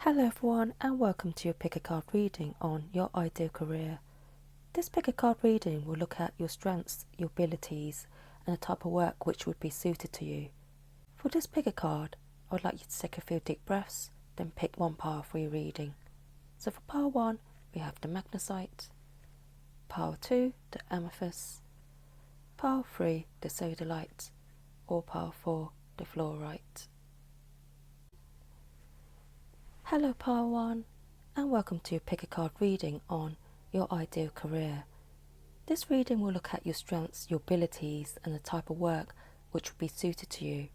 Hello everyone and welcome to your pick a card reading on your ideal career. This pick a card reading will look at your strengths, your abilities and the type of work which would be suited to you. For this pick a card, I would like you to take a few deep breaths, then pick one pile for your reading. So for pile 1 we have the Magnesite, pile 2 the Amethyst, pile 3 the Sodalite, or pile 4 the Fluorite. Hello pile 1 and welcome to your pick a card reading on your ideal career. This reading will look at your strengths, your abilities and the type of work which will be suited to you.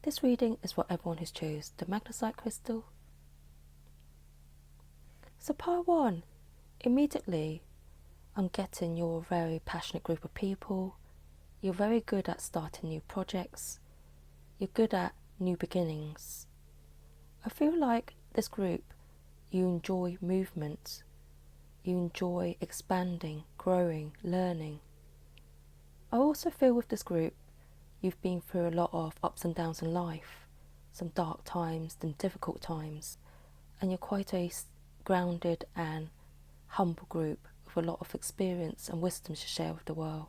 This reading is for everyone who's chose the Magnesite crystal. So pile 1, immediately I'm getting you're a very passionate group of people. You're very good at starting new projects. You're good at new beginnings. I feel like this group, you enjoy movement, you enjoy expanding, growing, learning. I also feel with this group, you've been through a lot of ups and downs in life, some dark times, some difficult times, and you're quite a grounded and humble group with a lot of experience and wisdom to share with the world.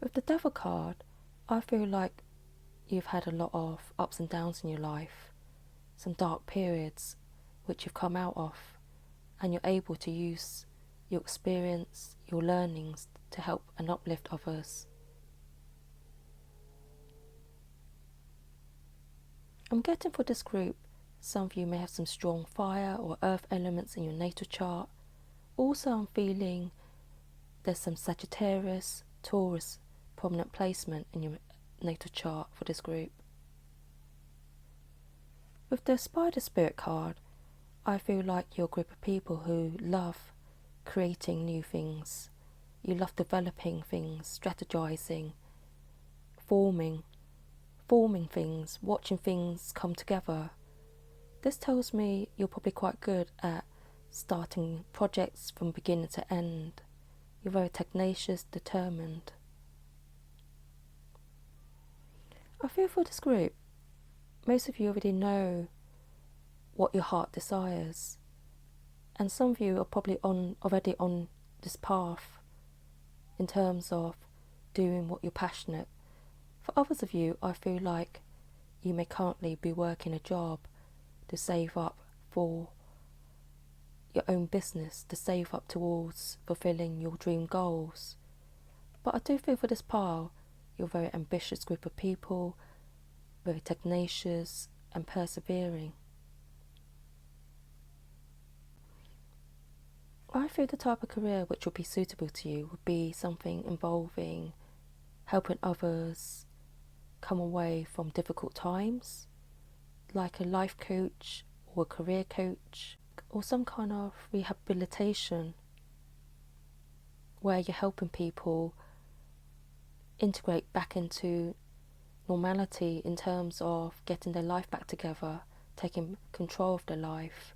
With the Devil card, I feel like you've had a lot of ups and downs in your life, some dark periods which you've come out of, and you're able to use your experience, your learnings to help and uplift others. I'm getting for this group, some of you may have some strong fire or earth elements in your natal chart. Also I'm feeling there's some Sagittarius, Taurus prominent placement in your natal chart for this group. With the Spider Spirit card, I feel like you're a group of people who love creating new things. You love developing things, strategizing, forming things, watching things come together. This tells me you're probably quite good at starting projects from beginning to end. You're very tenacious, determined. I feel for this group, most of you already know what your heart desires, and some of you are probably already on this path in terms of doing what you're passionate. For others of you, I feel like you may currently be working a job to save up for your own business, to save up towards fulfilling your dream goals. But I do feel for this pile, you're a very ambitious group of people, very tenacious and persevering. I feel the type of career which would be suitable to you would be something involving helping others come away from difficult times, like a life coach or a career coach, or some kind of rehabilitation where you're helping people integrate back into normality in terms of getting their life back together, taking control of their life.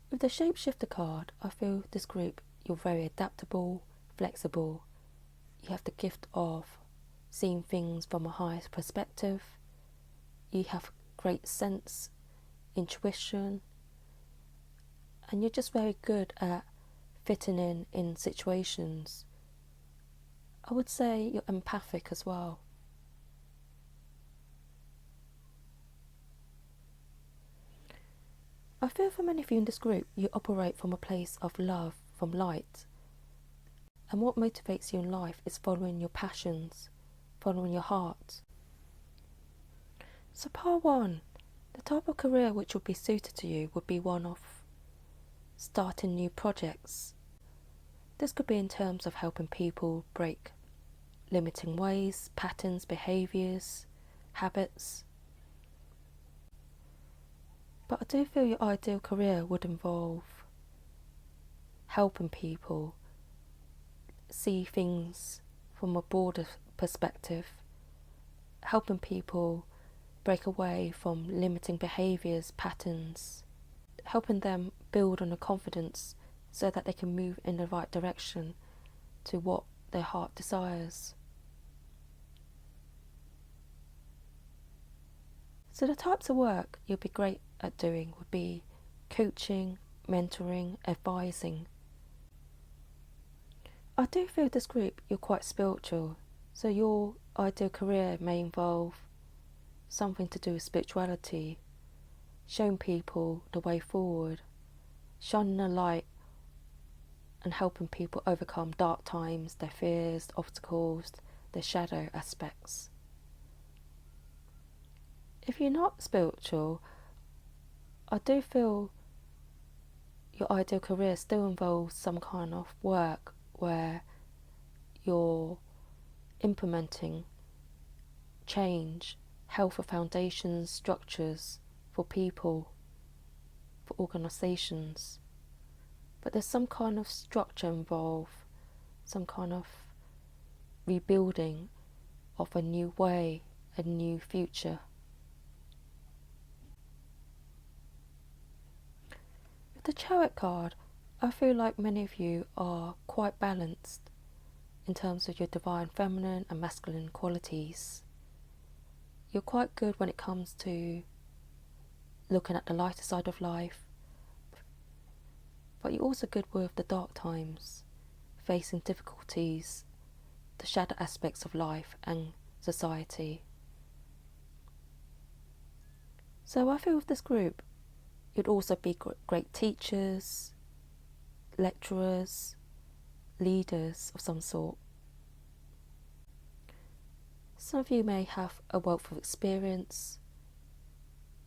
With the Shapeshifter card, I feel this group, you're very adaptable, flexible. You have the gift of seeing things from a higher perspective. You have great sense, intuition, and you're just very good at fitting in situations. I would say you're empathic as well. I feel for many of you in this group, you operate from a place of love, from light. And what motivates you in life is following your passions, following your heart. So pile 1, the type of career which would be suited to you would be one of starting new projects. This could be in terms of helping people break limiting ways, patterns, behaviours, habits. But I do feel your ideal career would involve helping people see things from a broader perspective, helping people break away from limiting behaviours, patterns, helping them build on a confidence so that they can move in the right direction to what their heart desires. So the types of work you'll be great at doing would be coaching, mentoring, advising. I do feel this group you're quite spiritual, so your ideal career may involve something to do with spirituality, showing people the way forward, shining a light and helping people overcome dark times, their fears, obstacles, their shadow aspects. If you're not spiritual, I do feel your ideal career still involves some kind of work where you're implementing change, healthy foundations, structures for people, for organisations. But there's some kind of structure involved, some kind of rebuilding of a new way, a new future. With the Chariot card, I feel like many of you are quite balanced in terms of your divine feminine and masculine qualities. You're quite good when it comes to looking at the lighter side of life, but you're also good with the dark times, facing difficulties, the shadow aspects of life and society. So I feel with this group, you'd also be great teachers, lecturers, leaders of some sort. Some of you may have a wealth of experience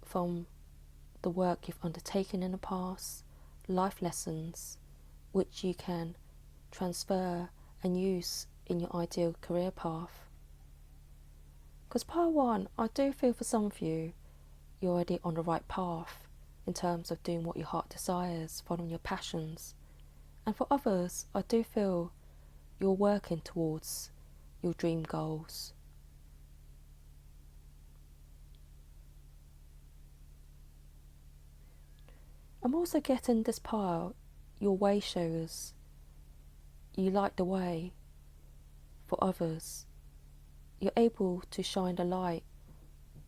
from the work you've undertaken in the past, life lessons which you can transfer and use in your ideal career path. Because part one, I do feel for some of you, you're already on the right path in terms of doing what your heart desires, following your passions. And for others, I do feel you're working towards your dream goals. I'm also getting this pile, your way showers. You light the way for others. You're able to shine the light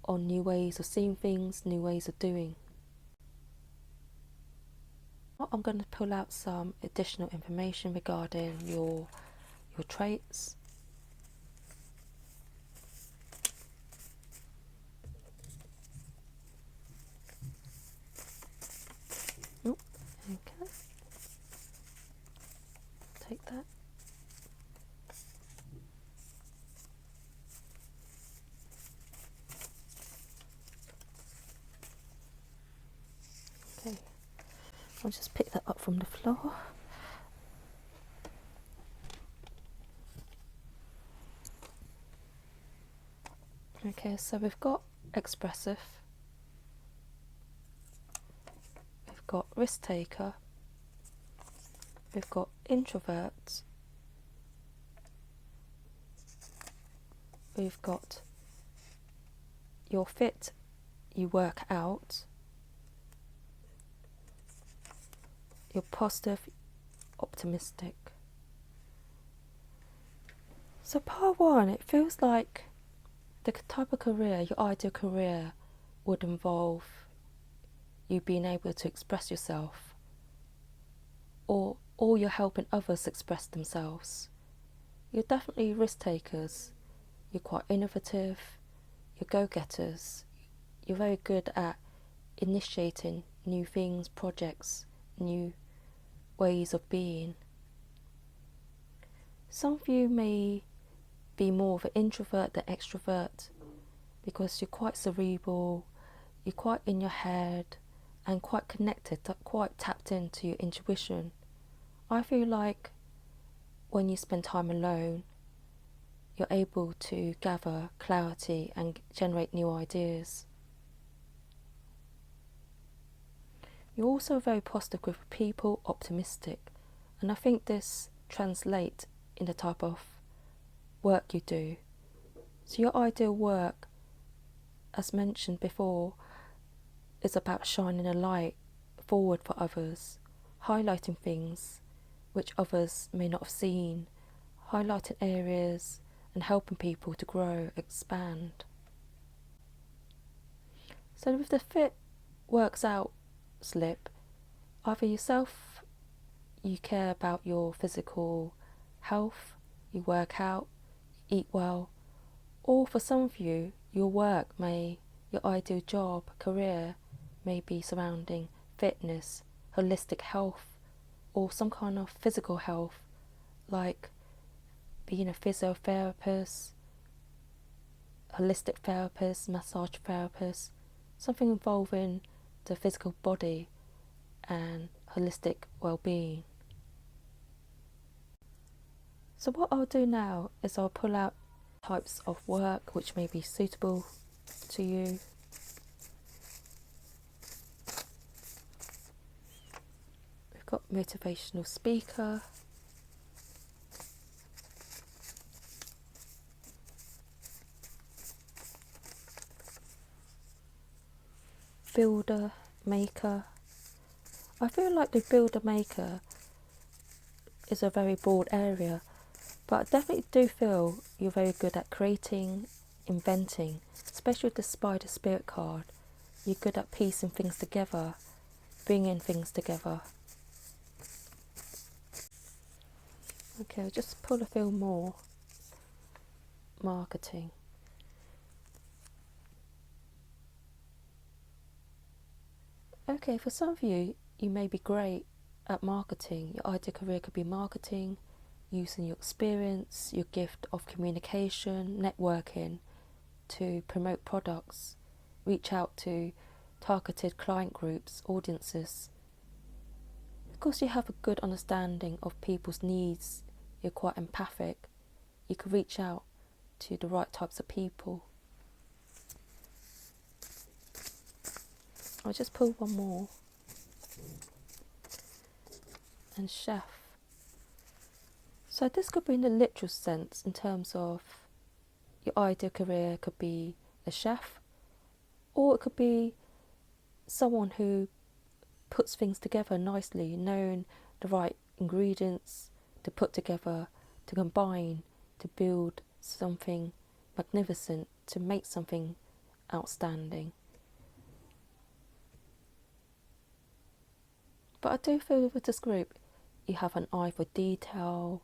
on new ways of seeing things, new ways of doing. I'm going to pull out some additional information regarding your traits. Oh, okay. Take that. Okay. I'll just pick that up from the floor. Okay, so we've got expressive, we've got risk taker, we've got introvert, we've got you're fit, you work out, you're positive, optimistic. So part one, it feels like the type of career, your ideal career, would involve you being able to express yourself, or you're helping others express themselves. You're definitely risk takers, you're quite innovative, you're go-getters, you're very good at initiating new things, projects, new ways of being. Some of you may be more of an introvert than extrovert because you're quite cerebral, you're quite in your head and quite connected, quite tapped into your intuition. I feel like when you spend time alone, you're able to gather clarity and generate new ideas. You're also a very positive group of people, optimistic, and I think this translates in the type of work you do. So your ideal work, as mentioned before, is about shining a light forward for others, highlighting things which others may not have seen, highlighting areas and helping people to grow, expand. So with the fit works out slip, either yourself, you care about your physical health, you work out, eat well, or for some of you, your your ideal job, career may be surrounding fitness, holistic health, or some kind of physical health, like being a physiotherapist, holistic therapist, massage therapist, something involving the physical body and holistic well-being. So what I'll do now is I'll pull out types of work which may be suitable to you. We've got motivational speaker, builder, maker. I feel like the builder maker is a very broad area, but I definitely do feel you're very good at creating, inventing, especially with the Spider Spirit card. You're good at piecing things together, bringing things together. Okay, I'll just pull a few more. Marketing. Okay, for some of you, you may be great at marketing. Your ideal career could be marketing, using your experience, your gift of communication, networking to promote products, reach out to targeted client groups, audiences. Because you have a good understanding of people's needs, you're quite empathic, you can reach out to the right types of people. I'll just pull one more. And chef. So this could be in the literal sense in terms of your ideal career could be a chef, or it could be someone who puts things together nicely, knowing the right ingredients to put together, to combine, to build something magnificent, to make something outstanding. But I do feel with this group, you have an eye for detail,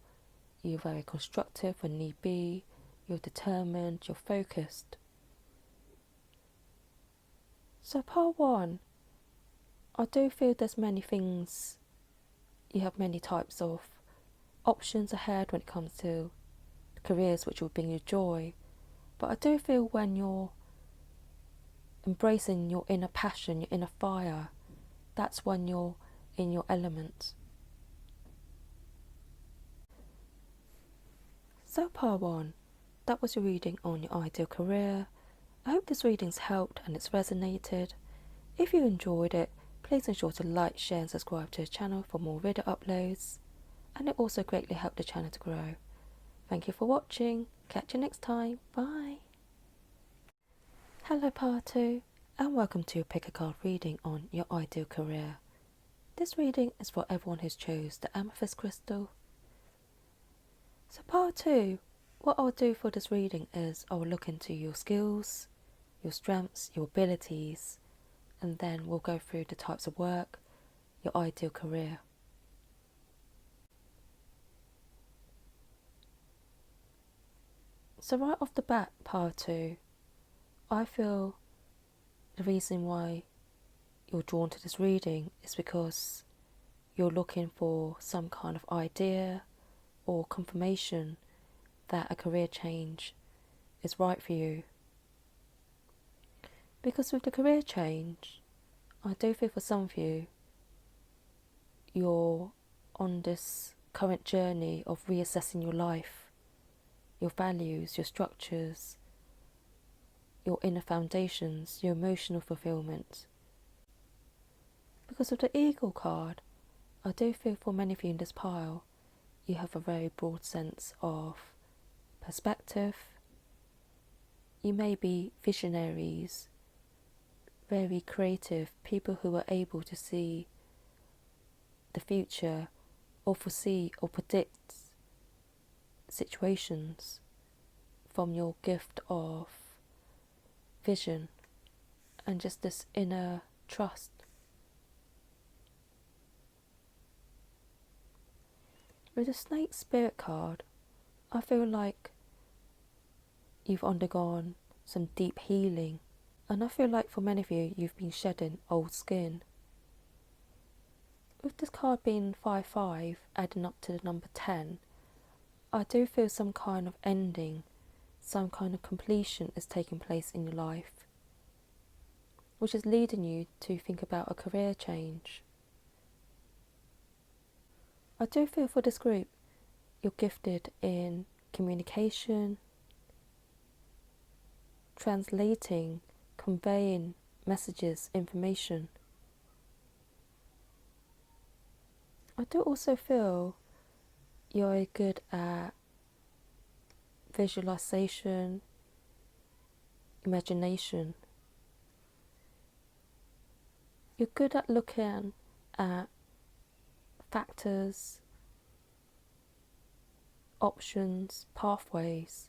you're very constructive when need be, you're determined, you're focused. So part one, I do feel there's many things, you have many types of options ahead when it comes to careers which will bring you joy. But I do feel when you're embracing your inner passion, your inner fire, that's when you're in your element. So part one, that was your reading on your ideal career. I hope this reading's helped and it's resonated. If you enjoyed it, please ensure to like, share and subscribe to the channel for more video uploads, and it also greatly helps the channel to grow. Thank you for watching. Catch you next time. Bye. Hello part 2 and welcome to your pick a card reading on your ideal career. This reading is for everyone who's chose the Amethyst crystal. So part 2, what I'll do for this reading is I'll look into your skills, your strengths, your abilities, and then we'll go through the types of work, your ideal career. So right off the bat, part 2, I feel the reason why you're drawn to this reading is because you're looking for some kind of idea or confirmation that a career change is right for you. Because with the career change, I do feel for some of you, you're on this current journey of reassessing your life, your values, your structures, your inner foundations, your emotional fulfillment. Because of the Eagle card, I do feel for many of you in this pile, you have a very broad sense of perspective. You may be visionaries, very creative, people who are able to see the future or foresee or predict situations from your gift of vision and just this inner trust. With the Snake Spirit card, I feel like you've undergone some deep healing, and I feel like for many of you, you've been shedding old skin. With this card being 5-5, adding up to the number 10, I do feel some kind of ending, some kind of completion is taking place in your life, which is leading you to think about a career change. I do feel for this group, you're gifted in communication, translating, conveying messages, information. I do also feel you're good at visualization, imagination. You're good at looking at factors, options, pathways.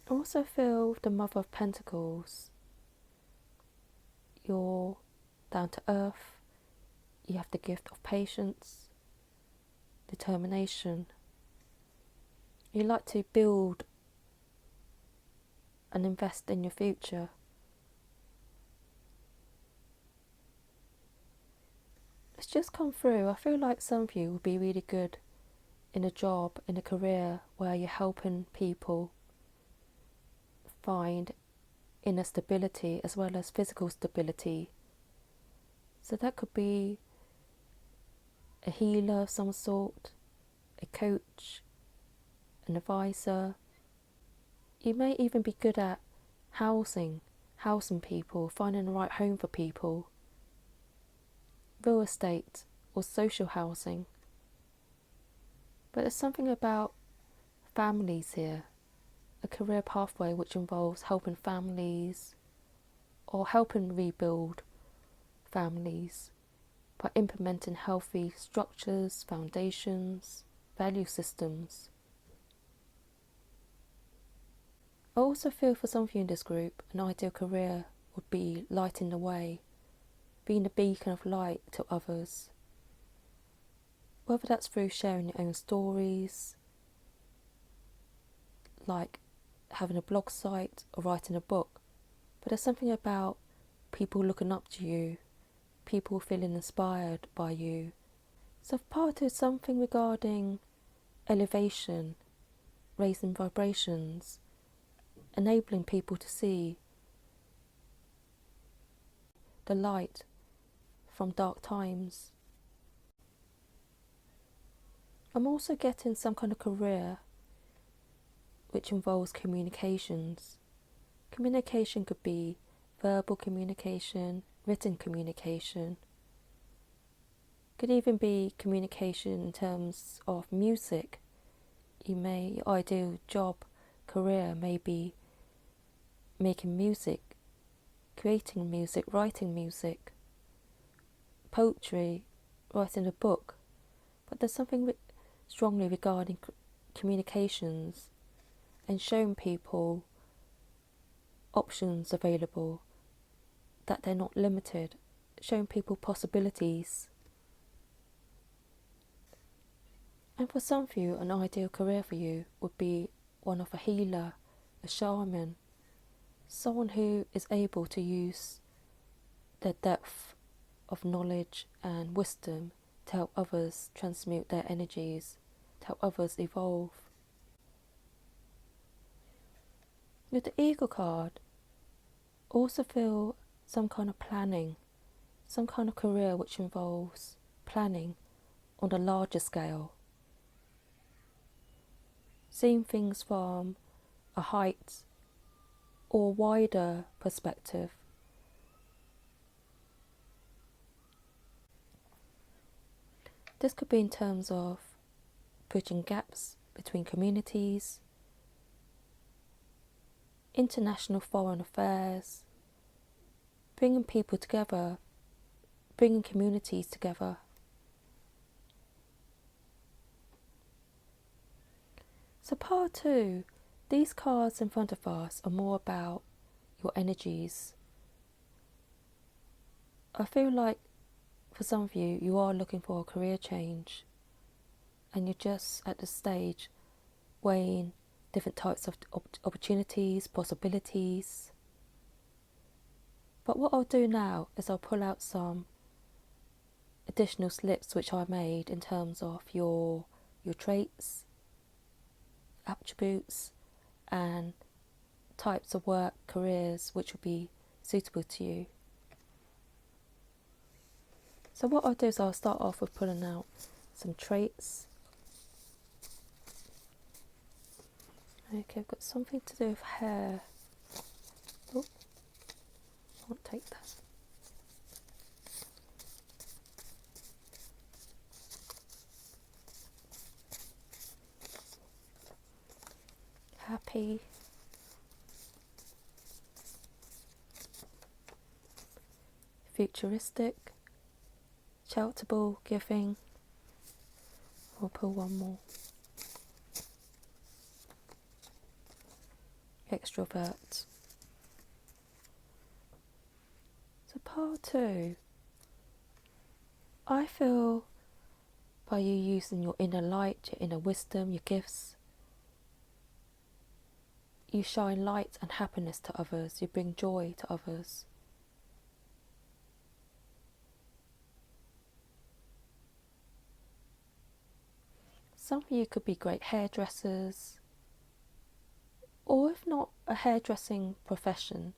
I also feel the Mother of Pentacles. You're down to earth. You have the gift of patience, determination. You like to build and invest in your future. It's just come through. I feel like some of you will be really good in a job, in a career where you're helping people find inner stability as well as physical stability. So that could be a healer of some sort, a coach, an advisor. You may even be good at housing people, finding the right home for people, real estate or social housing. But there's something about families here, a career pathway which involves helping families or helping rebuild families by implementing healthy structures, foundations, value systems. I also feel for some of you in this group, an ideal career would be lighting the way, being a beacon of light to others. Whether that's through sharing your own stories, like having a blog site or writing a book, but there's something about people looking up to you, people feeling inspired by you. So part is something regarding elevation, raising vibrations, enabling people to see the light from dark times. I'm also getting some kind of career which involves communications. Communication could be verbal communication, written communication. Could even be communication in terms of music. Your ideal job, career may be making music, creating music, writing music, poetry, writing a book. But there's something strongly regarding communications and showing people options available, that they're not limited, showing people possibilities. And for some of you, an ideal career for you would be one of a healer, a shaman, someone who is able to use their depth of knowledge and wisdom to help others transmute their energies, to help others evolve. With the Eagle card, also feel some kind of planning, some kind of career which involves planning on a larger scale, seeing things from a height or wider perspective. This could be in terms of bridging gaps between communities, international foreign affairs, bringing people together, bringing communities together. So part 2, These cards in front of us are more about your energies. I feel like for some of you, you are looking for a career change and you're just at the stage weighing different types of opportunities, possibilities. But what I'll do now is I'll pull out some additional slips which I made in terms of your traits, attributes, and types of work, careers which will be suitable to you. So what I'll do is I'll start off with pulling out some traits. Okay, I've got something to do with hair. Oh, I won't take that. Happy. Futuristic. Charitable, giving. I'll pull one more. Extrovert. So part 2, I feel by you using your inner light, your inner wisdom, your gifts, you shine light and happiness to others, you bring joy to others. Some of you could be great hairdressers, or if not a hairdressing profession,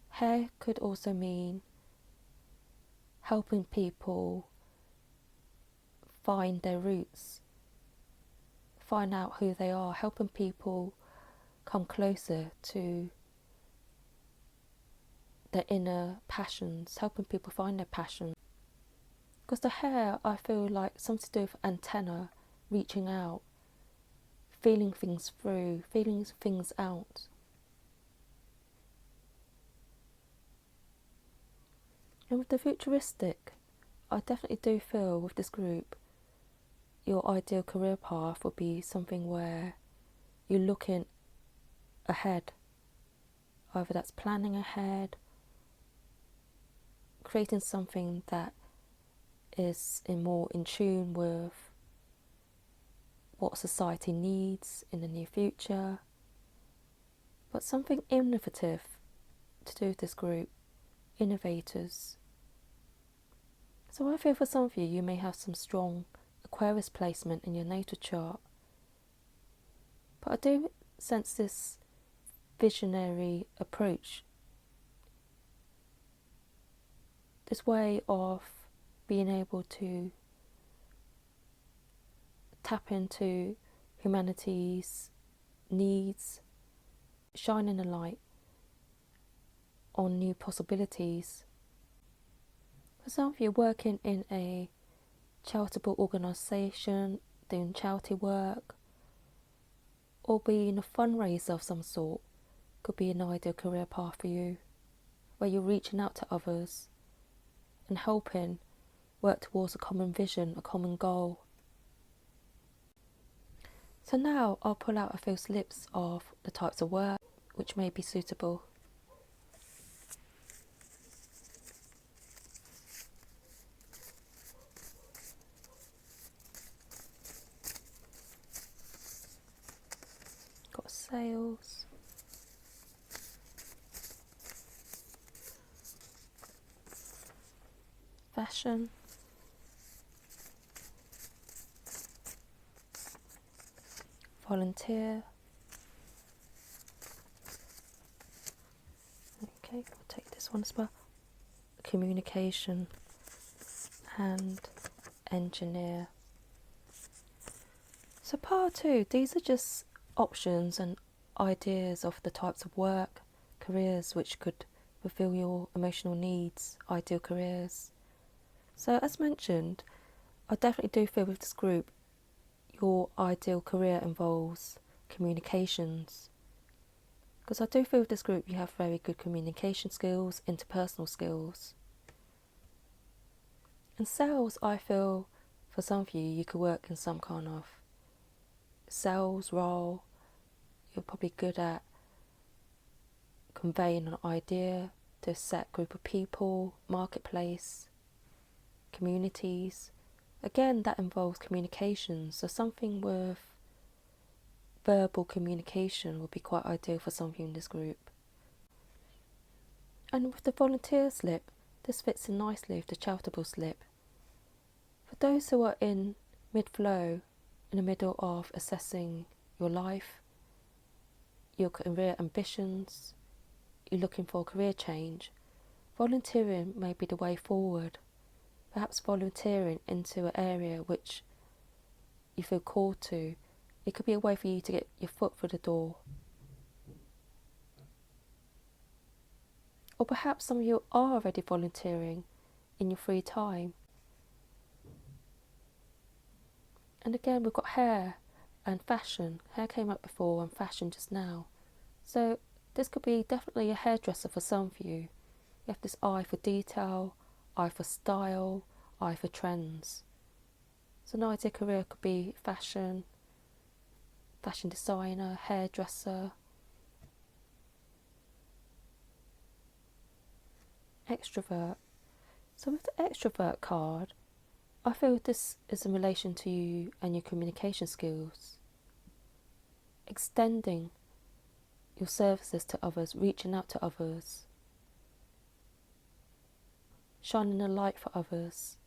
hair could also mean helping people find their roots, find out who they are, helping people come closer to their inner passions, helping people find their passion. Because the hair, I feel like something to do with antenna, reaching out, feeling things through, feeling things out. And with the futuristic, I definitely do feel with this group, your ideal career path would be something where you're looking ahead. Either that's planning ahead, creating something that is more in tune with what society needs in the near future, but something innovative to do with this group, innovators. So I feel for some of you, you may have some strong Aquarius placement in your natal chart, but I do sense this visionary approach, this way of being able to tap into humanity's needs, shining a light on new possibilities. For some of you, working in a charitable organisation, doing charity work, or being a fundraiser of some sort could be an ideal career path for you, where you're reaching out to others and helping work towards a common vision, a common goal. So now I'll pull out a few slips of the types of work which may be suitable. Got sales, fashion, volunteer. Okay, I'll take this one as well. Communication and engineer. So part 2, these are just options and ideas of the types of work, careers which could fulfill your emotional needs, ideal careers. So as mentioned, I definitely do feel with this group, your ideal career involves communications. Because I do feel with this group you have very good communication skills, interpersonal skills. In sales, I feel for some of you, you could work in some kind of sales role. you're probably good at conveying an idea to a set group of people, marketplace, communities. Again, that involves communication, so something with verbal communication would be quite ideal for some of you in this group. And with the volunteer slip, this fits in nicely with the charitable slip. For those who are in mid-flow, in the middle of assessing your life, your career ambitions, you're looking for a career change, volunteering may be the way forward. Perhaps volunteering into an area which you feel called to. It could be a way for you to get your foot through the door. Or perhaps some of you are already volunteering in your free time. And again, we've got hair and fashion. Hair came up before and fashion just now. So this could be definitely a hairdresser for some of you. You have this eye for detail, eye for style, eye for trends. So an ideal career could be fashion designer, hairdresser, extrovert. So with the extrovert card, I feel this is in relation to you and your communication skills. Extending your services to others, reaching out to others, shining a light for others,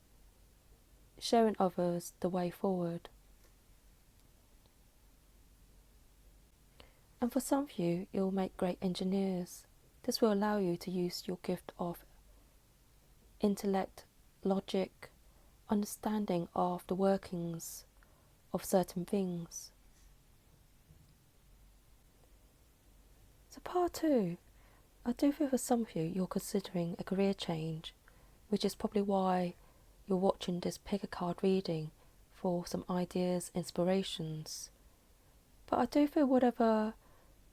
showing others the way forward. And for some of you, you'll make great engineers. This will allow you to use your gift of intellect, logic, understanding of the workings of certain things. So part 2, I do feel for some of you, you're considering a career change, which is probably why you're watching this pick a card reading for some ideas, inspirations. But I do feel whatever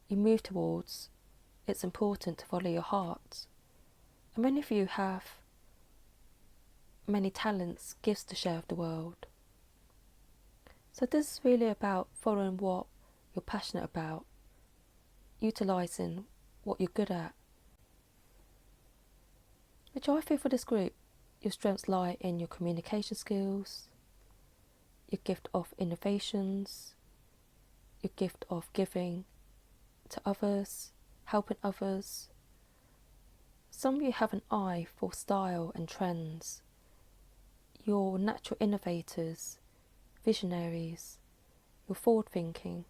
you move towards, it's important to follow your heart. And many of you have many talents, gifts to share with the world. So this is really about following what you're passionate about, utilising what you're good at. Which I feel for this group, your strengths lie in your communication skills, your gift of innovations, your gift of giving to others, helping others. Some of you have an eye for style and trends. You're natural innovators, visionaries, you're forward thinking.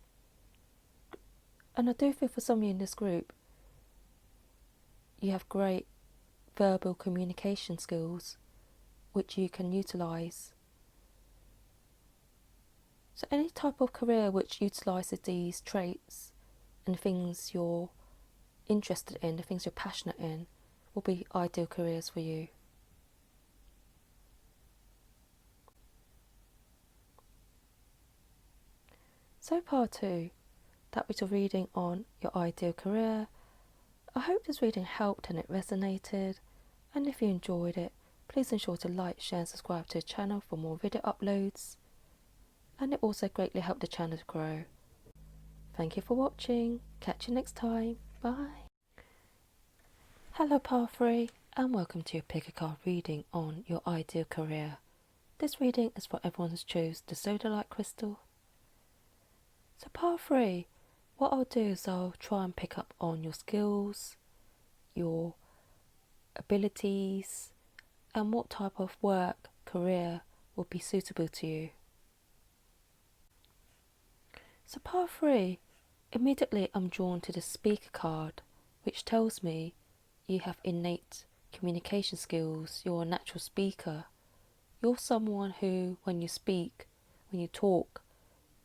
And I do feel for some of you in this group, you have great verbal communication skills which you can utilise. So any type of career which utilises these traits and things you're interested in, the things you're passionate in, will be ideal careers for you. So part 2, that was a reading on your ideal career. I hope this reading helped and it resonated, and if you enjoyed it, please ensure to like, share and subscribe to the channel for more video uploads, and it also greatly helped the channel to grow. Thank you for watching, catch you next time, bye. Hello Part 3 and welcome to your pick a card reading on your ideal career. This reading is for everyone who's chose the Sodalite crystal. So Part 3, what I'll do is I'll try and pick up on your skills, your abilities, and what type of work, career will be suitable to you. So Part 3, immediately I'm drawn to the speaker card, which tells me you have innate communication skills, you're a natural speaker. You're someone who, when you speak, when you talk,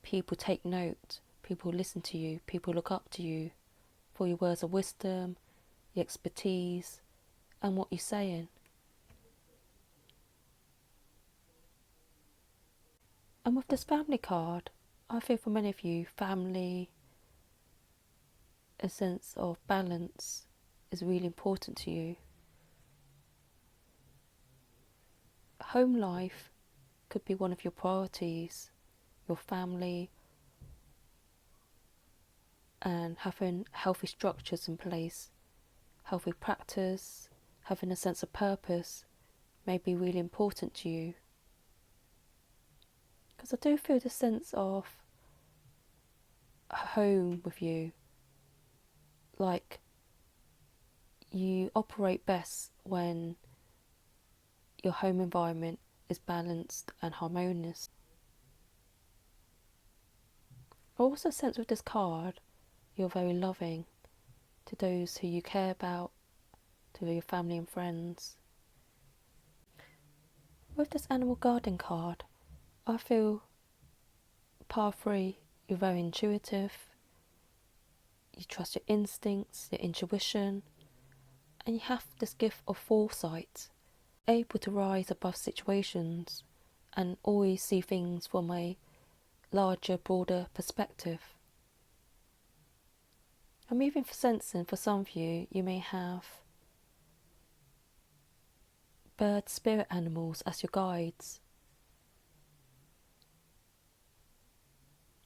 people take note, people listen to you, people look up to you for your words of wisdom, your expertise, and what you're saying. And with this family card, I feel for many of you, family, a sense of balance is really important to you. Home life could be one of your priorities, your family, and having healthy structures in place, healthy practice, having a sense of purpose may be really important to you. Because I do feel the sense of home with you, like you operate best when your home environment is balanced and harmonious. I also sense with this card you're very loving to those who you care about, to your family and friends. With this animal guardian card, I feel part 3, you're very intuitive, you trust your instincts, your intuition, and you have this gift of foresight, able to rise above situations and always see things from a larger, broader perspective. I'm even sensing for some of you, you may have bird spirit animals as your guides.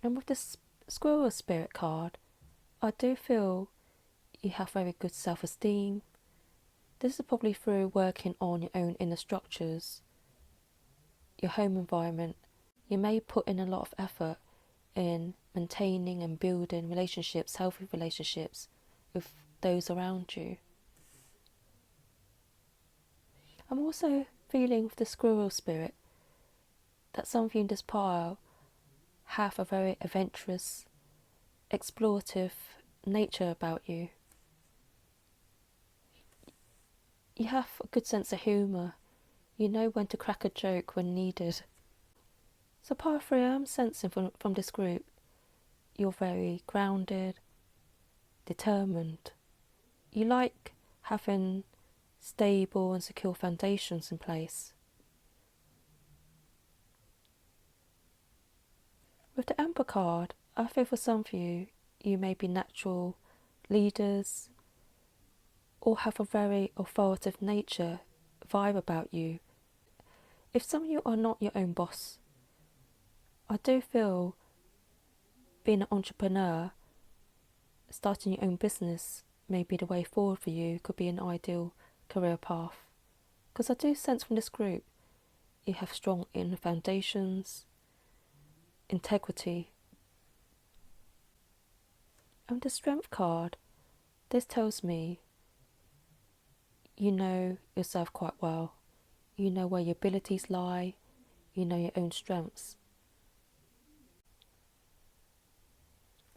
And with this squirrel spirit card, I do feel you have very good self-esteem. This is probably through working on your own inner structures, your home environment. You may put in a lot of effort in maintaining and building relationships, healthy relationships with those around you. I'm also feeling with the squirrel spirit that some of you in this pile have a very adventurous, explorative nature about you. You have a good sense of humour. You know when to crack a joke when needed. So part 3, I'm sensing from this group, you're very grounded, determined. You like having stable and secure foundations in place. With the Emperor card, I feel for some of you, you may be natural leaders or have a very authoritative nature vibe about you. If some of you are not your own boss, I do feel being an entrepreneur, starting your own business may be the way forward for you, could be an ideal career path. Because I do sense from this group, you have strong inner foundations, integrity. And the Strength card, this tells me you know yourself quite well. You know where your abilities lie, you know your own strengths.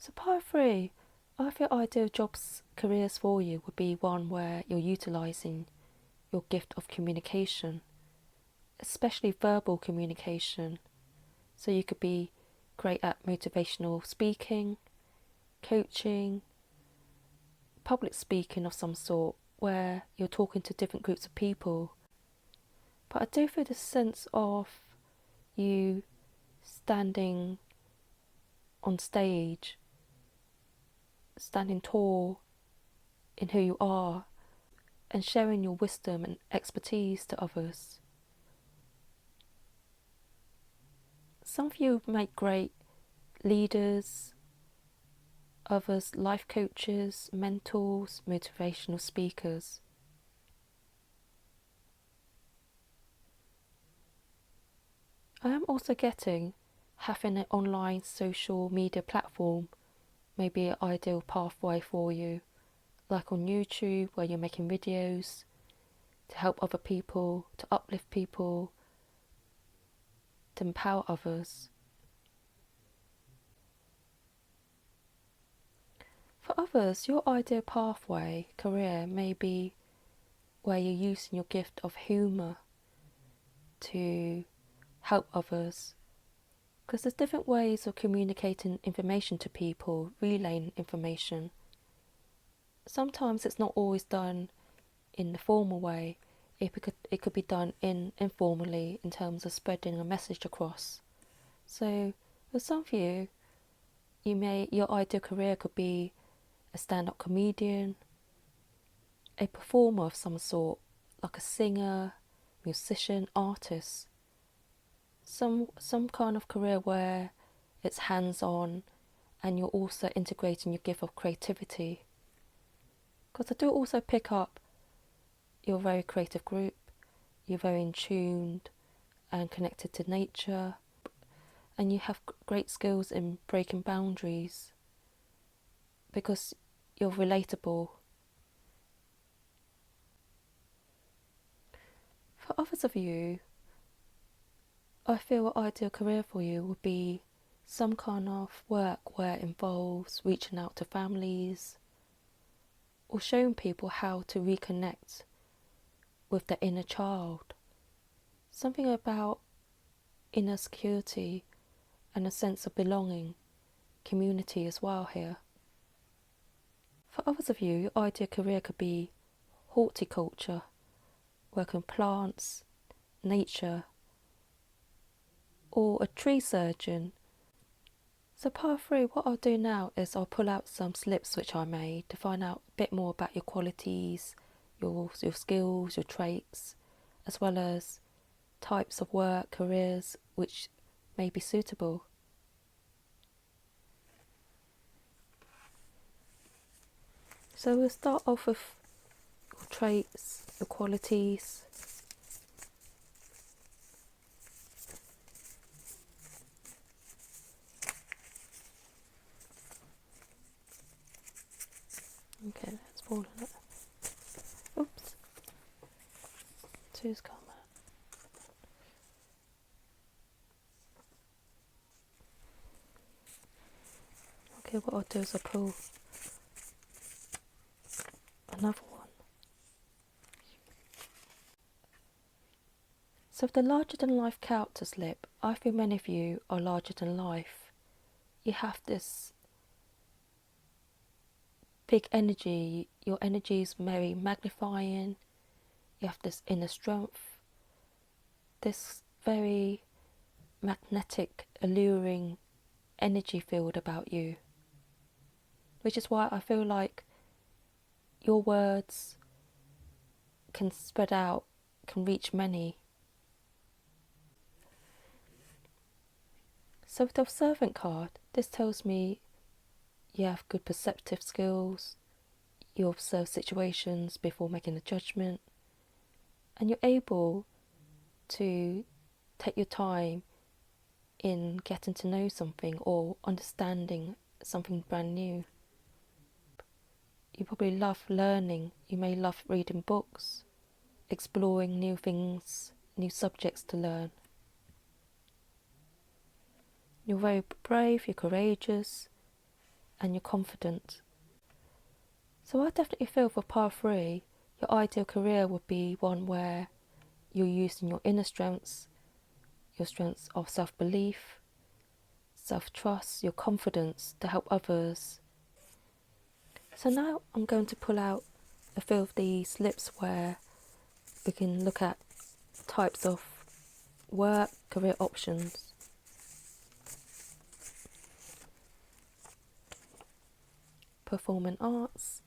So part 3, I feel ideal jobs, careers for you would be one where you're utilising your gift of communication, especially verbal communication. So you could be great at motivational speaking, coaching, public speaking of some sort, where you're talking to different groups of people. But I do feel the sense of you standing on stage, standing tall in who you are, and sharing your wisdom and expertise to others. Some of you make great leaders, others life coaches, mentors, motivational speakers. I am also getting having an online social media platform may be an ideal pathway for you, like on YouTube where you're making videos to help other people, to uplift people, to empower others. For others, your ideal pathway, career, may be where you're using your gift of humour to help others. Because there's different ways of communicating information to people, relaying information. Sometimes it's not always done in the formal way. It could be done informally in terms of spreading a message across. So for some of you, your ideal career could be a stand-up comedian, a performer of some sort, like a singer, musician, artist. Some kind of career where it's hands-on and you're also integrating your gift of creativity. Because I do also pick up you're a very creative group, you're very in tune and connected to nature, and you have great skills in breaking boundaries because you're relatable. For others of you, I feel an ideal career for you would be some kind of work where it involves reaching out to families or showing people how to reconnect with their inner child. Something about inner security and a sense of belonging, community as well here. For others of you, your ideal career could be horticulture, working with plants, nature, or a tree surgeon. So part 3, what I'll do now is I'll pull out some slips which I made to find out a bit more about your qualities, your skills, your traits, as well as types of work, careers which may be suitable. So we'll start off with your traits, your qualities. Okay, let's fall in it. Oops. Two's come out. Okay, what I'll do is I'll pull another one. So with the larger than life character slip, I feel many of you are larger than life. You have this big energy, your energy is very magnifying, you have this inner strength, this very magnetic, alluring energy field about you, which is why I feel like your words can spread out, can reach many. So with the observant card, this tells me you have good perceptive skills, you observe situations before making a judgment, and you're able to take your time in getting to know something or understanding something brand new. You probably love learning, you may love reading books, exploring new things, new subjects to learn. You're very brave, you're courageous, and you're confident. So I definitely feel for part 3, your ideal career would be one where you're using your inner strengths, your strengths of self-belief, self-trust, your confidence to help others. So now I'm going to pull out a few of these slips where we can look at types of work, career options. Performing arts,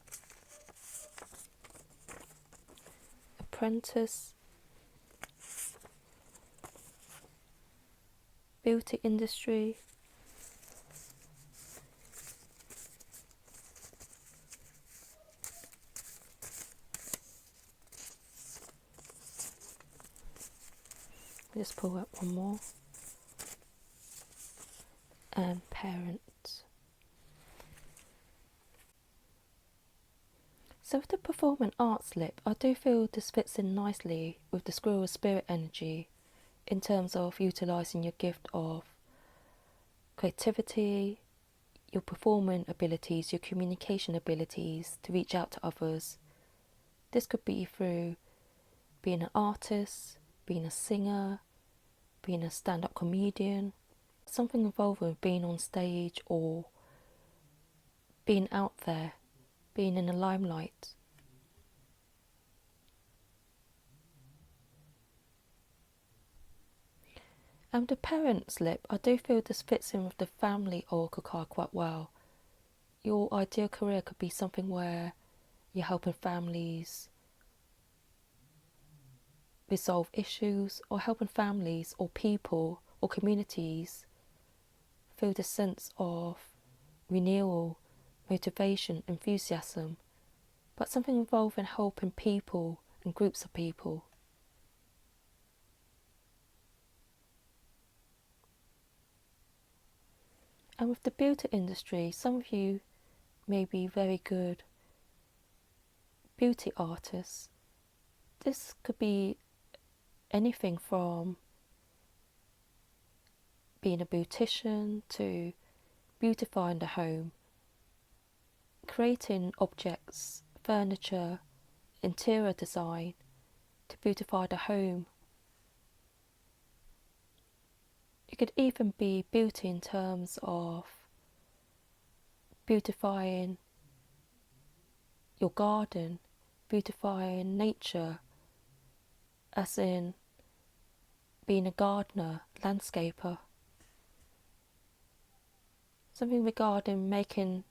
apprentice, beauty industry, just pull out one more, and parent. So with the performing arts slip, I do feel this fits in nicely with the squirrel spirit energy in terms of utilising your gift of creativity, your performing abilities, your communication abilities to reach out to others. This could be through being an artist, being a singer, being a stand-up comedian, something involving with being on stage or being out there, being in the limelight. And the parent slip, I do feel this fits in with the family oracle card quite well. Your ideal career could be something where you're helping families resolve issues, or helping families or people or communities feel the sense of renewal, motivation, enthusiasm, but something involving helping people and groups of people. And with the beauty industry, some of you may be very good beauty artists. This could be anything from being a beautician to beautifying the home, creating objects, furniture, interior design to beautify the home. It could even be beauty in terms of beautifying your garden, beautifying nature, as in being a gardener, landscaper. Something regarding making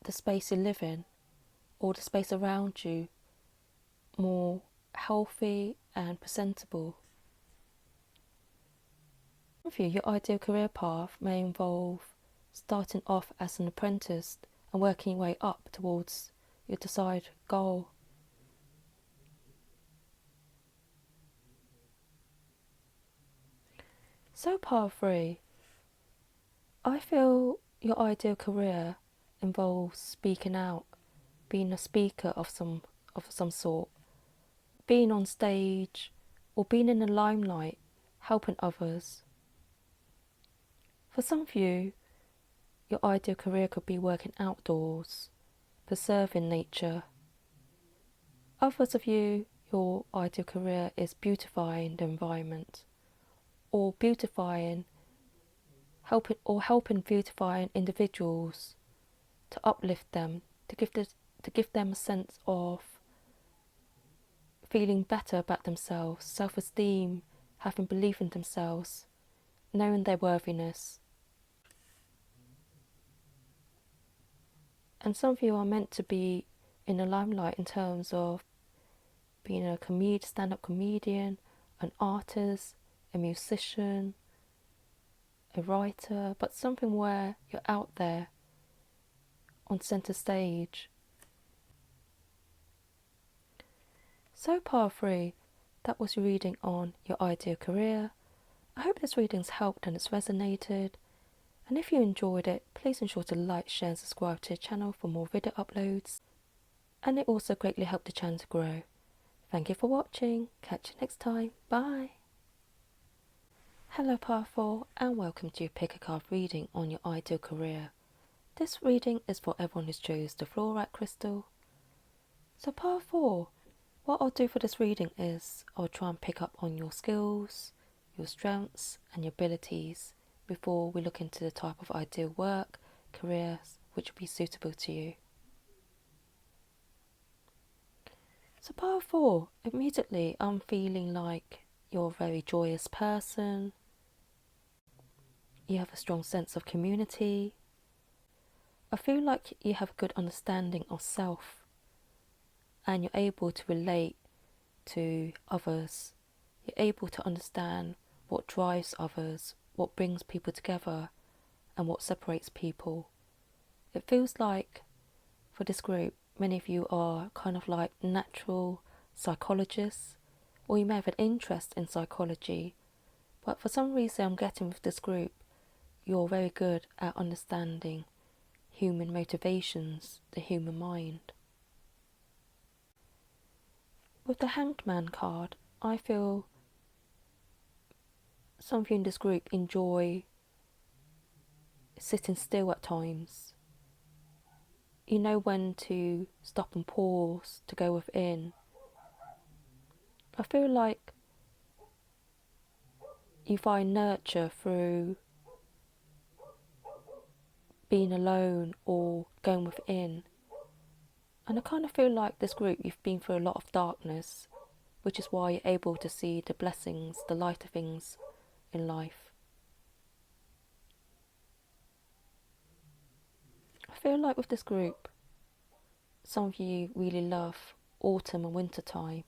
the space you live in or the space around you more healthy and presentable. For you, your ideal career path may involve starting off as an apprentice and working your way up towards your desired goal. So part 3, I feel your ideal career involves speaking out, being a speaker of some sort, being on stage or being in the limelight, helping others. For some of you, your ideal career could be working outdoors, preserving nature. Others of you, your ideal career is beautifying the environment, or helping beautifying individuals, to uplift them, to give them a sense of feeling better about themselves, self-esteem, having belief in themselves, knowing their worthiness. And some of you are meant to be in the limelight in terms of being a stand-up comedian, an artist, a musician, a writer, but something where you're out there on centre stage. So part 3, that was your reading on your ideal career. I hope this reading's helped and it's resonated. And if you enjoyed it, please ensure to like, share and subscribe to the channel for more video uploads. And it also greatly helped the channel to grow. Thank you for watching. Catch you next time. Bye. Hello part 4 and welcome to your pick a card reading on your ideal career. This reading is for everyone who's chose the Fluorite crystal. So part 4, what I'll do for this reading is I'll try and pick up on your skills, your strengths and your abilities before we look into the type of ideal work, careers which will be suitable to you. So part 4, immediately I'm feeling like you're a very joyous person. You have a strong sense of community. I feel like you have a good understanding of self and you're able to relate to others. You're able to understand what drives others, what brings people together and what separates people. It feels like for this group, many of you are kind of like natural psychologists, or you may have an interest in psychology, but for some reason I'm getting with this group, you're very good at understanding human motivations, the human mind. With the Hanged Man card, I feel some of you in this group enjoy sitting still at times. You know when to stop and pause, to go within. I feel like you find nurture through being alone or going within. And I kind of feel like this group, you've been through a lot of darkness, which is why you're able to see the blessings, the lighter things in life. I feel like with this group, some of you really love autumn and winter time.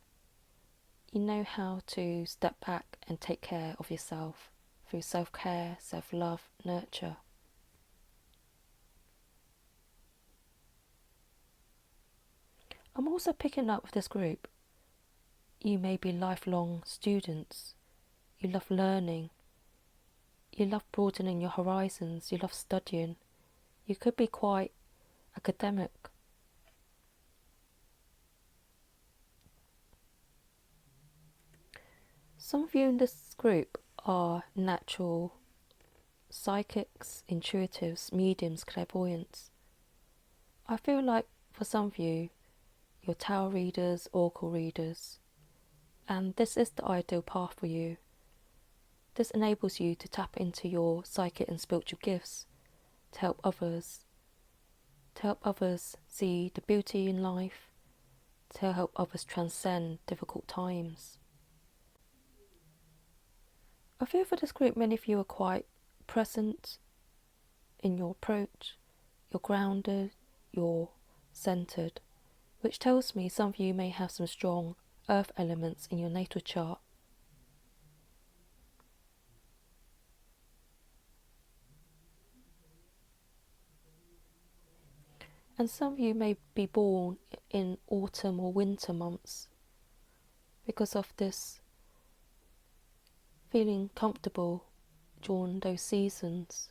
You know how to step back and take care of yourself through self-care, self-love, nurture. I'm also picking up with this group. You may be lifelong students. You love learning. You love broadening your horizons. You love studying. You could be quite academic. Some of you in this group are natural psychics, intuitives, mediums, clairvoyants. I feel like for some of you, you're tarot readers, oracle readers, and this is the ideal path for you. This enables you to tap into your psychic and spiritual gifts to help others see the beauty in life, to help others transcend difficult times. I feel for this group, many of you are quite present in your approach, you're grounded, you're centered, which tells me some of you may have some strong earth elements in your natal chart. And some of you may be born in autumn or winter months because of this feeling comfortable during those seasons.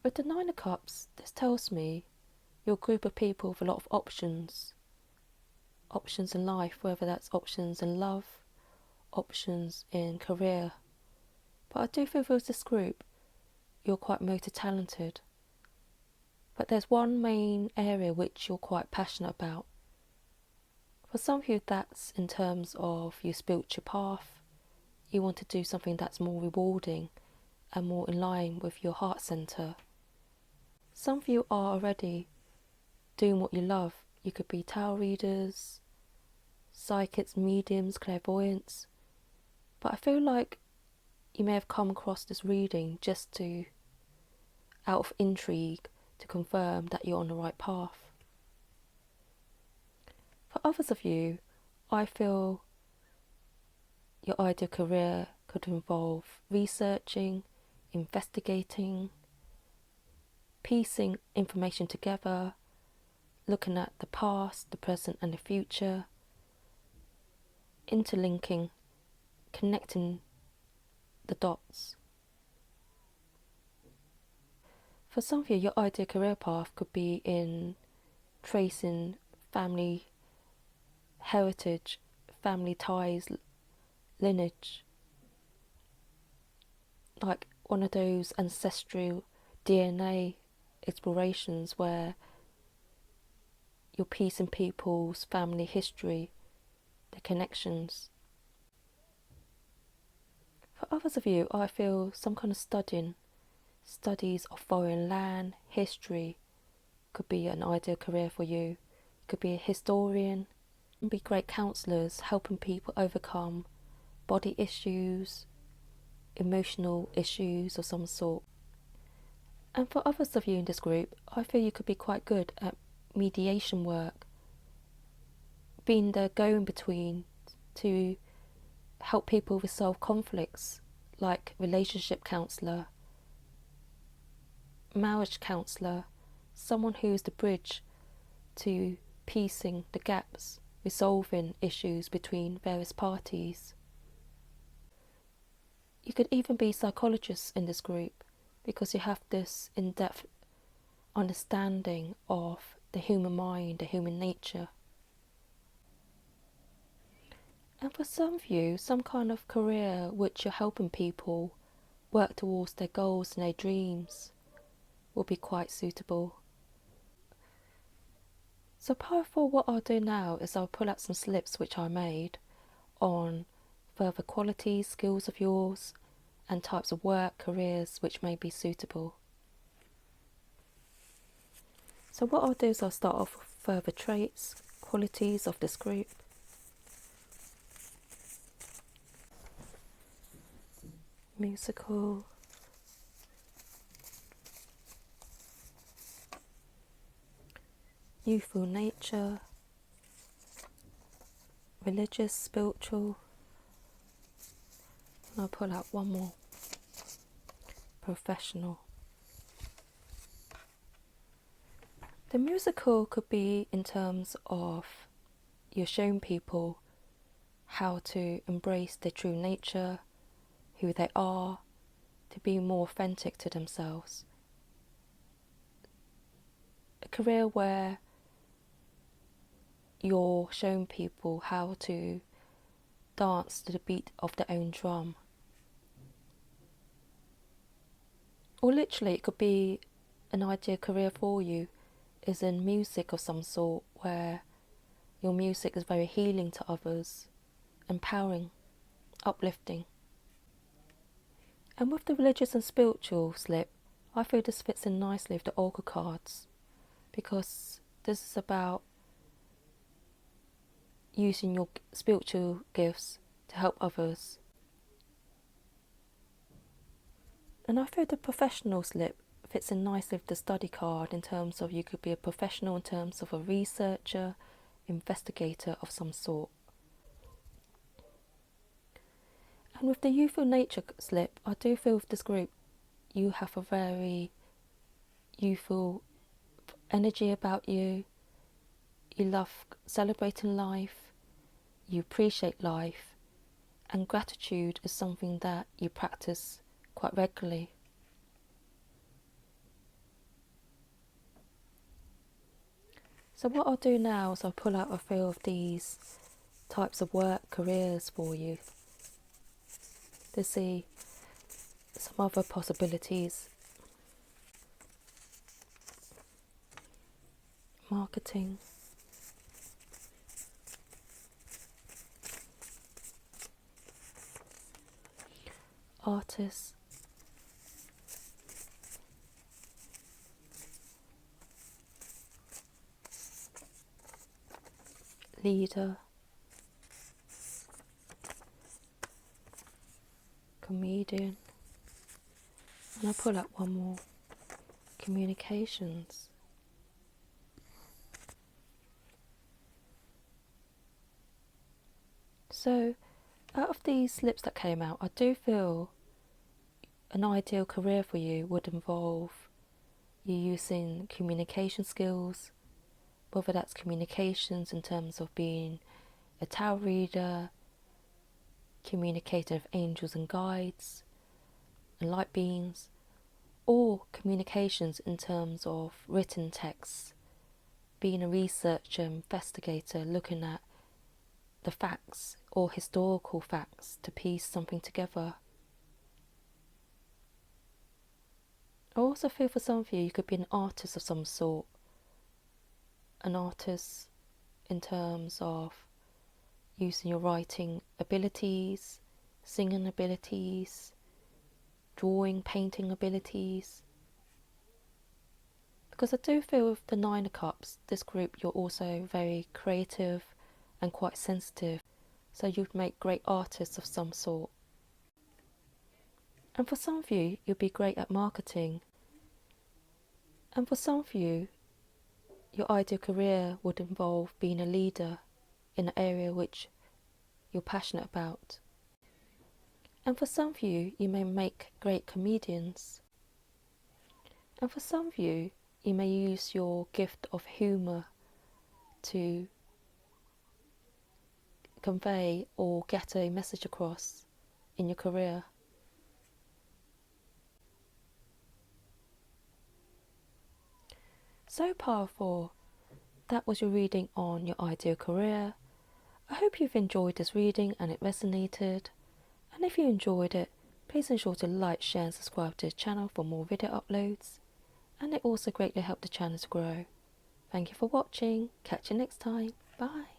With the Nine of Cups, this tells me you're a group of people with a lot of options in life, whether that's options in love, options in career. But I do feel with this group, you're quite multi-talented. But there's one main area which you're quite passionate about. For some of you, that's in terms of your spiritual path. You want to do something that's more rewarding and more in line with your heart center. Some of you are already doing what you love. You could be tarot readers, psychics, mediums, clairvoyants. But I feel like you may have come across this reading just to, out of intrigue, to confirm that you're on the right path. For others of you, I feel your ideal career could involve researching, investigating, piecing information together, looking at the past, the present and the future, interlinking, connecting the dots. For some of you, your ideal career path could be in tracing family heritage, family ties, lineage, like one of those ancestral DNA explorations where you're piecing people's family history, the connections. For others of you, I feel some kind of studies of foreign land, history could be an ideal career for you. You could be a historian, be great counsellors, helping people overcome body issues, emotional issues of some sort. And for others of you in this group, I feel you could be quite good at mediation work, being the go-in-between to help people resolve conflicts, like relationship counsellor, marriage counsellor, someone who's the bridge to piecing the gaps, resolving issues between various parties. You could even be psychologists in this group because you have this in-depth understanding of the human mind, the human nature. And for some of you, some kind of career which you're helping people work towards their goals and their dreams will be quite suitable. So part of what I'll do now is I'll pull out some slips which I made on further qualities, skills of yours and types of work, careers which may be suitable. So what I'll do is I'll start off with further traits, qualities of this group. Musical, youthful nature, religious, spiritual, and I'll pull out one more, professional. The musical could be in terms of you're showing people how to embrace their true nature, who they are, to be more authentic to themselves. A career where you're showing people how to dance to the beat of their own drum. Or literally, it could be an ideal career for you is in music of some sort, where your music is very healing to others, empowering, uplifting. And with the religious and spiritual slip, I feel this fits in nicely with the oracle cards, because this is about using your spiritual gifts to help others. And I feel the professional slip fits in nicely with the study card, in terms of you could be a professional in terms of a researcher, investigator of some sort. And with the youthful nature slip, I do feel with this group you have a very youthful energy about you. You love celebrating life, you appreciate life, and gratitude is something that you practice quite regularly. So what I'll do now is I'll pull out a few of these types of work, careers for you to see some other possibilities. Marketing, artist, leader, comedian, and I'll pull up one more, communications. So out of these slips that came out, I do feel an ideal career for you would involve you using communication skills, whether that's communications in terms of being a tarot reader, communicator of angels and guides and light beings, or communications in terms of written texts, being a researcher, investigator, looking at the facts or historical facts to piece something together. I also feel for some of you, you could be an artist of some sort. An artist in terms of using your writing abilities, singing abilities, drawing, painting abilities. Because I do feel with the Nine of Cups, this group, you're also very creative and quite sensitive, so you'd make great artists of some sort. And for some of you, you'll be great at marketing. And for some of you, your ideal career would involve being a leader in an area which you're passionate about. And for some of you, you may make great comedians. And for some of you, you may use your gift of humour to convey or get a message across in your career. So powerful. That was your reading on your ideal career. I hope you've enjoyed this reading and it resonated. And if you enjoyed it, please ensure to like, share and subscribe to the channel for more video uploads. And it also greatly helps the channel to grow. Thank you for watching. Catch you next time. Bye.